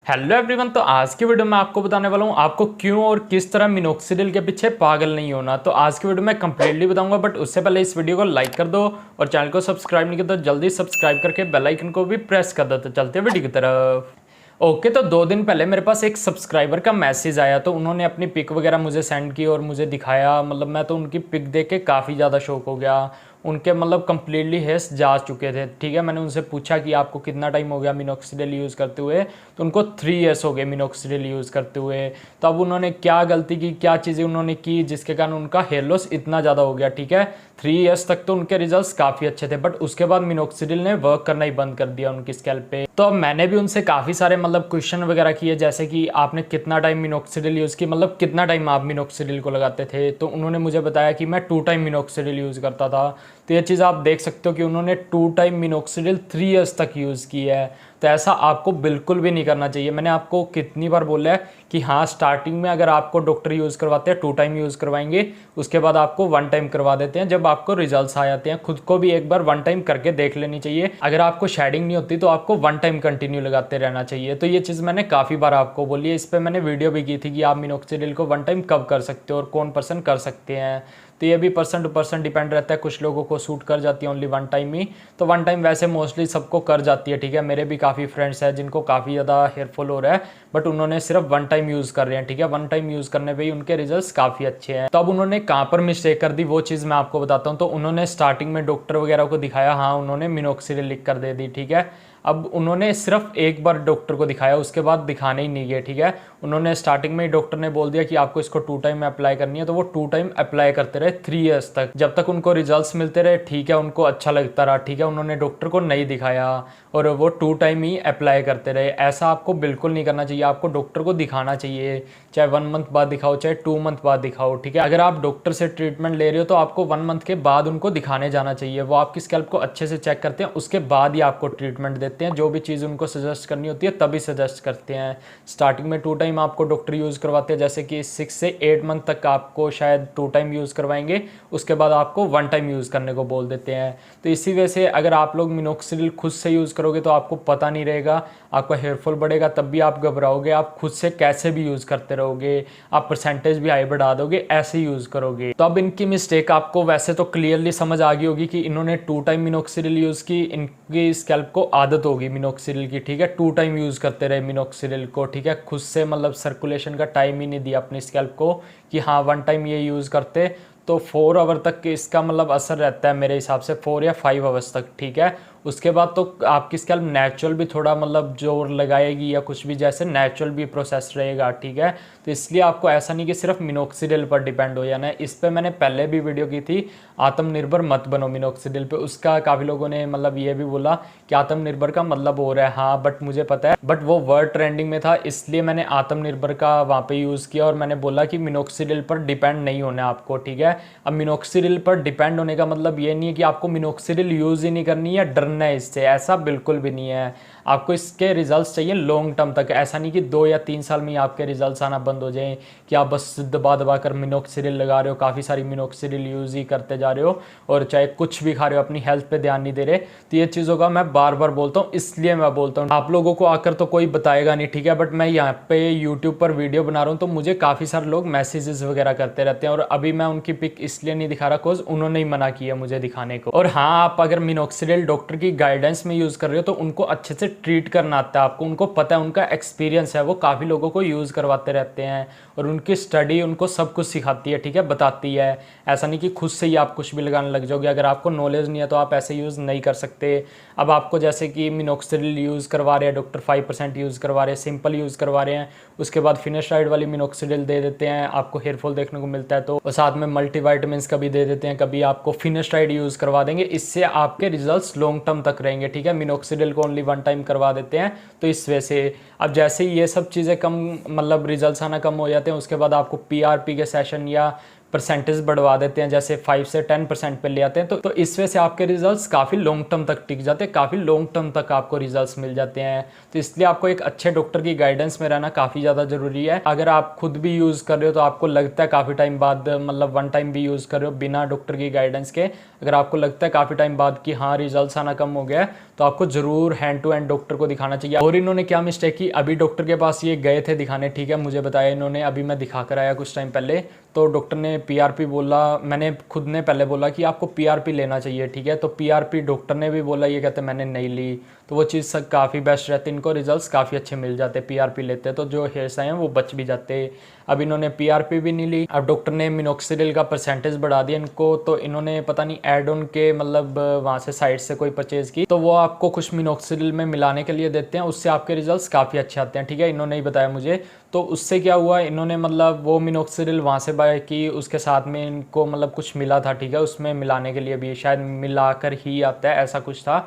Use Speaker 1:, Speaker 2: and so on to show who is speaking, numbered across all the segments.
Speaker 1: Hello everyone. तो आज की वीडियो में आपको बताने वाला हूँ आपको क्यों और किस तरह मिनोक्सिडिल के पीछे पागल नहीं होना। तो आज की वीडियो में कंप्लीटली बताऊंगा, बट उससे पहले इस वीडियो को लाइक कर दो और चैनल को सब्सक्राइब नहीं किया तो जल्दी सब्सक्राइब करके बेल आइकन को भी प्रेस कर दो। तो चलते हैं वीडियो की तरफ। ओके, तो 2 दिन पहले मेरे पास एक सब्सक्राइबर का मैसेज आया, तो उन्होंने अपनी पिक वगैरह मुझे सेंड की और मुझे दिखाया। मतलब मैं तो उनकी पिक देख के काफ़ी ज़्यादा शॉक हो गया। उनके मतलब कम्प्लीटली हेयर्स जा चुके थे। ठीक है, मैंने उनसे पूछा कि आपको कितना टाइम हो गया मिनोक्सिडिल यूज़ करते हुए, तो उनको 3 ईयर्स हो गए मिनोक्सिडिल यूज़ करते हुए। तो अब उन्होंने क्या गलती की, क्या चीज़ें उन्होंने की जिसके कारण उनका हेयर लॉस इतना ज़्यादा हो गया। ठीक है, 3 ईयर्स तक तो उनके रिजल्ट्स काफ़ी अच्छे थे, बट उसके बाद मिनोक्सिडिल ने वर्क करना ही बंद कर दिया उनकी स्कैल्प पे। तो अब मैंने भी उनसे काफ़ी सारे मतलब क्वेश्चन वगैरह किए, जैसे कि आपने कितना टाइम मिनोक्सिडिल यूज़ की, मतलब कितना टाइम आप मिनोक्सिडिल को लगाते थे। तो उन्होंने मुझे बताया कि मैं 2 टाइम मिनोक्सिडिल यूज़ करता था। तो ये चीज़ आप देख सकते हो कि उन्होंने 2 टाइम मिनोक्सिडिल 3 ईयर्स तक यूज़ की है। तो ऐसा आपको बिल्कुल भी नहीं करना चाहिए। मैंने आपको कितनी बार बोला है कि हाँ, स्टार्टिंग में अगर आपको डॉक्टर यूज़ करवाते हैं 2 टाइम यूज़ करवाएंगे, उसके बाद आपको 1 टाइम करवा देते हैं जब आपको रिजल्ट्स आ जाते हैं। खुद को भी एक बार 1 टाइम करके देख लेनी चाहिए। अगर आपको शेडिंग नहीं होती तो आपको 1 टाइम कंटिन्यू लगाते रहना चाहिए। तो ये चीज़ मैंने काफ़ी बार आपको बोली है। इस पर मैंने वीडियो भी की थी कि आप मिनोक्सिडिल को 1 टाइम कब कर सकते हो और कौन पर्सन कर सकते हैं। तो ये भी पर्सन टू पर्सन डिपेंड रहता है। कुछ लोगों को सूट कर जाती है ओनली 1 टाइम ही। तो 1 टाइम वैसे मोस्टली सबको कर जाती है। ठीक है, मेरे भी काफ़ी फ्रेंड्स हैं जिनको काफ़ी ज़्यादा हेयरफॉल हो रहा है, बट उन्होंने सिर्फ 1 टाइम यूज़ कर रहे हैं। ठीक है, 1 टाइम यूज़ करने पे ही उनके रिजल्ट्स काफ़ी अच्छे हैं। तो अब उन्होंने कहाँ पर मिस्टेक कर दी वो चीज़ मैं आपको बताता हूँ। तो उन्होंने स्टार्टिंग में डॉक्टर वगैरह को दिखाया, हाँ उन्होंने मिनोक्सिडिल लिख कर दे दी। ठीक है, अब उन्होंने सिर्फ एक बार डॉक्टर को दिखाया, उसके बाद दिखाने ही नहीं गए। ठीक है, उन्होंने स्टार्टिंग में ही डॉक्टर ने बोल दिया कि आपको इसको 2 टाइम में अप्लाई करनी है, तो वो 2 टाइम अप्लाई करते रहे 3 ईयर्स तक, जब तक उनको रिजल्ट्स मिलते रहे। ठीक है, उनको अच्छा लगता रहा। ठीक है, उन्होंने डॉक्टर को नहीं दिखाया और वो 2 टाइम ही अप्लाई करते रहे। ऐसा आपको बिल्कुल नहीं करना चाहिए। आपको डॉक्टर को दिखाना चाहिए, चाहे 1 मंथ बाद दिखाओ चाहे 2 मंथ बाद दिखाओ। ठीक है, अगर आप डॉक्टर से ट्रीटमेंट ले रहे हो तो आपको 1 मंथ के बाद उनको दिखाने जाना चाहिए। वो आपकी स्कैल्प को अच्छे से चेक करते हैं, उसके बाद ही आपको ट्रीटमेंट देते हैं। जो भी चीज़ उनको सजेस्ट करनी होती है तभी सजेस्ट करते हैं। स्टार्टिंग में 2 टाइम आपको डॉक्टर यूज़ करवाते हैं, जैसे कि 6 से 8 मंथ तक आपको शायद 2 टाइम यूज़ करवाएंगे, उसके बाद आपको 1 टाइम यूज़ करने को बोल देते हैं। तो इसी वजह से अगर आप लोग मिनोक्सिडिल खुद से यूज़ करोगे तो आपको पता नहीं रहेगा, आपका हेयरफॉल बढ़ेगा तब भी आप घबराओगे। आप खुद से कैसे भी यूज़ करते रहोगे, आप परसेंटेज भी हाई बढ़ा दोगे, ऐसे यूज़ करोगे। तो अब इनकी मिस्टेक आपको वैसे तो क्लियरली समझ आ गई होगी कि इन्होंने 2 टाइम मिनोक्सिडिल यूज़ की, इनकी स्कैल्प को आदत होगी मिनोक्सिडिल की। ठीक है, 2 टाइम यूज़ करते रहे मिनोक्सिडिल को। ठीक है, खुद से मतलब सर्कुलेशन का टाइम ही नहीं दिया अपनी स्कैल्प को कि हाँ 1 टाइम ये यूज़ करते। तो 4 आवर तक इसका मतलब असर रहता है मेरे हिसाब से, 4 या 5 आवर्स तक। ठीक है, उसके बाद तो आपकी स्कैल्प नेचुरल भी थोड़ा मतलब जोर लगाएगी या कुछ भी, जैसे नेचुरल भी प्रोसेस रहेगा। ठीक है, तो इसलिए आपको ऐसा नहीं कि सिर्फ मिनोक्सिडिल पर डिपेंड हो जाना है। इस पर मैंने पहले भी वीडियो की थी, आत्मनिर्भर मत बनो मिनोक्सिडिल पे। उसका काफ़ी लोगों ने मतलब ये भी बोला कि आत्मनिर्भर का मतलब हो रहा है। हाँ, बट मुझे पता है, बट वो वर्ड ट्रेंडिंग में था इसलिए मैंने आत्मनिर्भर का वहाँ पे यूज़ किया और मैंने बोला कि मिनोक्सिडिल पर डिपेंड नहीं होना है आपको। ठीक है, अब मिनोक्सिडिल पर डिपेंड होने का मतलब ये नहीं है कि आपको मिनोक्सिडिल यूज़ ही नहीं करनी है, डरना है इससे, ऐसा बिल्कुल भी नहीं है। आपको इसके रिजल्ट्स चाहिए लॉन्ग टर्म तक। ऐसा नहीं कि 2 या 3 साल में ही आपके रिजल्ट्स आना बंद हो जाएं कि आप बस दबा दबा कर मिनोक्सिडिल लगा रहे हो, काफ़ी सारी मिनोक्सिडिल यूज़ ही करते जा रहे हो और चाहे कुछ भी खा रहे हो, अपनी हेल्थ पे ध्यान नहीं दे रहे। तो ये चीज़ों का मैं बार बार बोलता हूँ, इसलिए मैं बोलता हूँ। आप लोगों को आकर तो कोई बताएगा नहीं। ठीक है, बट मैं यहाँ पे यूट्यूब पर वीडियो बना रहा हूँ तो मुझे काफ़ी सारे लोग मैसेजेस वगैरह करते रहते हैं और अभी मैं उनकी पिक इसलिए नहीं दिखा रहा बिकॉज उन्होंने ही मना किया मुझे दिखाने को। और हाँ, आप अगर मिनोक्सिडिल डॉक्टर की गाइडेंस में यूज़ कर रहे हो तो उनको अच्छे से ट्रीट करना आता है आपको, उनको पता है, उनका एक्सपीरियंस है, वो काफ़ी लोगों को यूज़ करवाते रहते हैं और उनकी स्टडी उनको सब कुछ सिखाती है। ठीक है, बताती है। ऐसा नहीं कि खुद से ही आप कुछ भी लगाने लग जाओगे। अगर आपको नॉलेज नहीं है तो आप ऐसे यूज़ नहीं कर सकते। अब आपको जैसे कि मिनोक्सिडिल यूज़ करवा रहे हैं डॉक्टर, 5% यूज़ करवा रहे हैं, सिंपल यूज़ करवा रहे हैं, उसके बाद फिनिश्राइड वाली मिनोक्सिडिल दे देते हैं, आपको हेयरफॉल देखने को मिलता है तो, और साथ में मल्टीविटामिन्स कभी दे देते हैं, कभी आपको फिनिश्राइड यूज़ करवा देंगे। इससे आपके रिजल्ट्स लॉन्ग टर्म तक रहेंगे। ठीक है, मिनोक्सिडिल को ओनली 1 टाइम करवा देते हैं तो इस वजह से। अब जैसे ही ये सब चीज़ें कम मतलब रिजल्ट्स आना कम हो जाते हैं, उसके बाद आपको पीआरपी के सेशन या परसेंटेज बढ़वा देते हैं, जैसे 5 से 10% पे ले आते हैं। तो इस वजह से आपके रिजल्ट्स काफ़ी लॉन्ग टर्म तक टिक जाते हैं, काफ़ी लॉन्ग टर्म तक आपको रिजल्ट्स मिल जाते हैं। तो इसलिए आपको एक अच्छे डॉक्टर की गाइडेंस में रहना काफ़ी ज़्यादा ज़रूरी है। अगर आप खुद भी यूज़ कर रहे हो तो आपको लगता है काफ़ी टाइम बाद, मतलब 1 टाइम भी यूज़ कर रहे हो बिना डॉक्टर की गाइडेंस के, अगर आपको लगता है काफ़ी टाइम बाद कि हाँ रिजल्ट्स आना कम हो गया है, तो आपको ज़रूर हैंड टू हैंड डॉक्टर को दिखाना चाहिए। और इन्होंने क्या मिस्टेक की, अभी डॉक्टर के पास ये गए थे दिखाने, ठीक है, मुझे बताया इन्होंने, अभी मैं दिखा कर आया कुछ टाइम पहले, तो डॉक्टर ने पीआरपी बोला, मैंने खुद ने पहले बोला कि आपको पीआरपी लेना चाहिए, ठीक है, तो पीआरपी डॉक्टर ने भी बोला, ये कहते मैंने नहीं ली, तो वो चीज़ काफ़ी बेस्ट रहती, इनको रिजल्ट्स काफ़ी अच्छे मिल जाते पीआरपी लेते, तो जो हेयर्स आए हैं वो बच भी जाते। अब इन्होंने पीआरपी भी नहीं ली, अब डॉक्टर ने मिनोक्सिडिल का परसेंटेज बढ़ा दिया इनको, तो इन्होंने पता नहीं एड ऑन के मतलब वहाँ से साइट से कोई परचेज़ की, तो वो आपको कुछ मिनोक्सिडिल में मिलाने के लिए देते हैं, उससे आपके रिजल्ट्स काफ़ी अच्छे आते हैं, ठीक है, इन्होंने ही बताया मुझे। तो उससे क्या हुआ, इन्होंने मतलब वो मिनोक्सिडिल वहाँ से बाय की, उसके साथ में इनको मतलब कुछ मिला था, ठीक है, उसमें मिलाने के लिए भी शायद मिलाकर ही आता है, ऐसा कुछ था।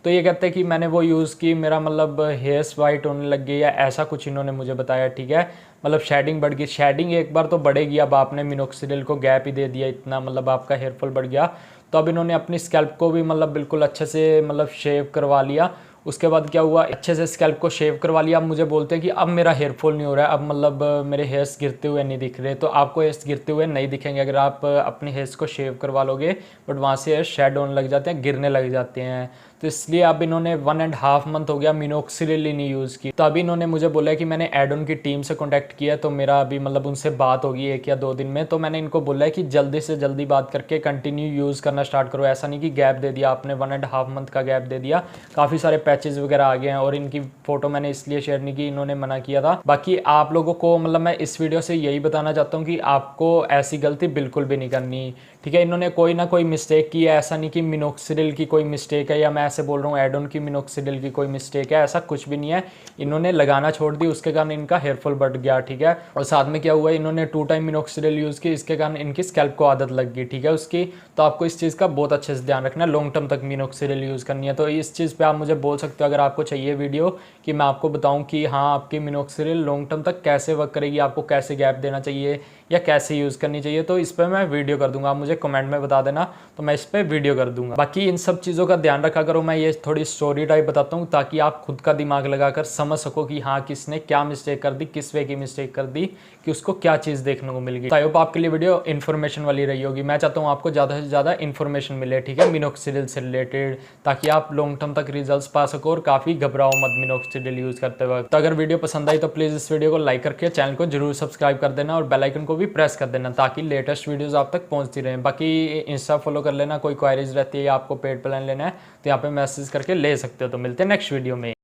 Speaker 1: तो ये कहते हैं कि मैंने वो यूज़ की, मेरा मतलब हेयर्स वाइट होने लग गए या ऐसा कुछ इन्होंने मुझे बताया, ठीक है, मतलब शेडिंग बढ़ गई, शेडिंग एक बार तो बढ़ेगी, अब आपने मिनोक्सिडिल को गैप ही दे दिया इतना, मतलब आपका हेयर फॉल बढ़ गया। तो अब इन्होंने अपनी स्कैल्प को भी मतलब बिल्कुल अच्छे से मतलब शेव करवा लिया। उसके बाद क्या हुआ, अच्छे से स्कैल्प को शेव करवा लिया। अब मुझे बोलते हैं कि अब मेरा हेयर फॉल नहीं हो रहा है, अब मतलब मेरे हेयर्स गिरते हुए नहीं दिख रहे। तो आपको हेयर्स गिरते हुए नहीं दिखेंगे अगर आप अपने हेयर्स को शेव करवा लोगे, बट वहाँ से हेयर शेड होने लग जाते हैं, गिरने लग जाते हैं। तो इसलिए अब इन्होंने 1.5 मंथ हो गया मिनोक्सिडिल ही नहीं यूज़ की। तो अभी इन्होंने मुझे बोला है कि मैंने एड ऑन की टीम से कॉन्टैक्ट किया, तो मेरा अभी मतलब उनसे बात होगी 1 या 2 दिन में। तो मैंने इनको बोला है कि जल्दी से जल्दी बात करके कंटिन्यू यूज़ करना स्टार्ट करो, ऐसा नहीं कि गैप दे दिया आपने, 1.5 मंथ का गैप दे दिया, काफ़ी सारे पैचेज वगैरह आ गए हैं। और इनकी फ़ोटो मैंने इसलिए शेयर नहीं की, इन्होंने मना किया था। बाकी आप लोगों को मतलब मैं इस वीडियो से यही बताना चाहता हूँ कि आपको ऐसी गलती बिल्कुल भी नहीं करनी, ठीक है। इन्होंने कोई ना कोई मिस्टेक की है, ऐसा नहीं कि मिनोक्सिडिल की कोई मिस्टेक है या मैं ऐसे बोल रहा हूँ एड ऑन की मिनोक्सिडिल की कोई मिस्टेक है, ऐसा कुछ भी नहीं है। इन्होंने लगाना छोड़ दी, उसके कारण इनका हेयर फॉल बढ़ गया, ठीक है। और साथ में क्या हुआ, इन्होंने 2 टाइम मिनोक्सिडिल यूज़ की, इसके कारण इनकी स्कैल्प को आदत लग गई, ठीक है उसकी। तो आपको इस चीज़ का बहुत अच्छे से ध्यान रखना है, लॉन्ग टर्म तक मिनोक्सिडिल यूज़ करनी है। तो इस चीज़ पर आप मुझे बोल सकते हो अगर आपको चाहिए वीडियो कि मैं आपको बताऊँ कि हाँ आपकी मिनोक्सिडिल लॉन्ग टर्म तक कैसे वर्क करेगी, आपको कैसे गैप देना चाहिए या कैसे यूज़ करनी चाहिए, तो इस पर मैं वीडियो कर दूंगा। आप मुझे कमेंट में बता देना, तो मैं इस पर वीडियो कर दूंगा। बाकी इन सब चीज़ों का ध्यान रखा करो, मैं ये थोड़ी स्टोरी टाइप बताता हूँ ताकि आप खुद का दिमाग लगाकर समझ सको कि हाँ किसने क्या मिस्टेक कर दी, किस वे की मिस्टेक कर दी, कि उसको क्या चीज़ देखने को मिल गई। आई होप आपके लिए वीडियो इन्फॉर्मेशन वाली रही होगी। मैं चाहता हूँ आपको ज़्यादा से ज़्यादा इन्फॉर्मेशन मिले, ठीक है, मिनोक्सिडिल से रिलेटेड, ताकि आप लॉन्ग टर्म तक रिजल्ट्स पा सको और काफ़ी घबराओ मत मिनोक्सिडिल यूज़ करते वक्त। तो अगर वीडियो पसंद आई तो प्लीज़ इस वीडियो को लाइक करके चैनल को जरूर सब्सक्राइब कर देना और बेल आइकन को भी प्रेस कर देना ताकि लेटेस्ट वीडियोस आप तक पहुंचती रहें। बाकी इंस्टा फॉलो कर लेना, कोई क्वारीज रहती है या आपको पेड प्लान लेना है तो यहाँ पे मैसेज करके ले सकते हो। तो मिलते हैं नेक्स्ट वीडियो में।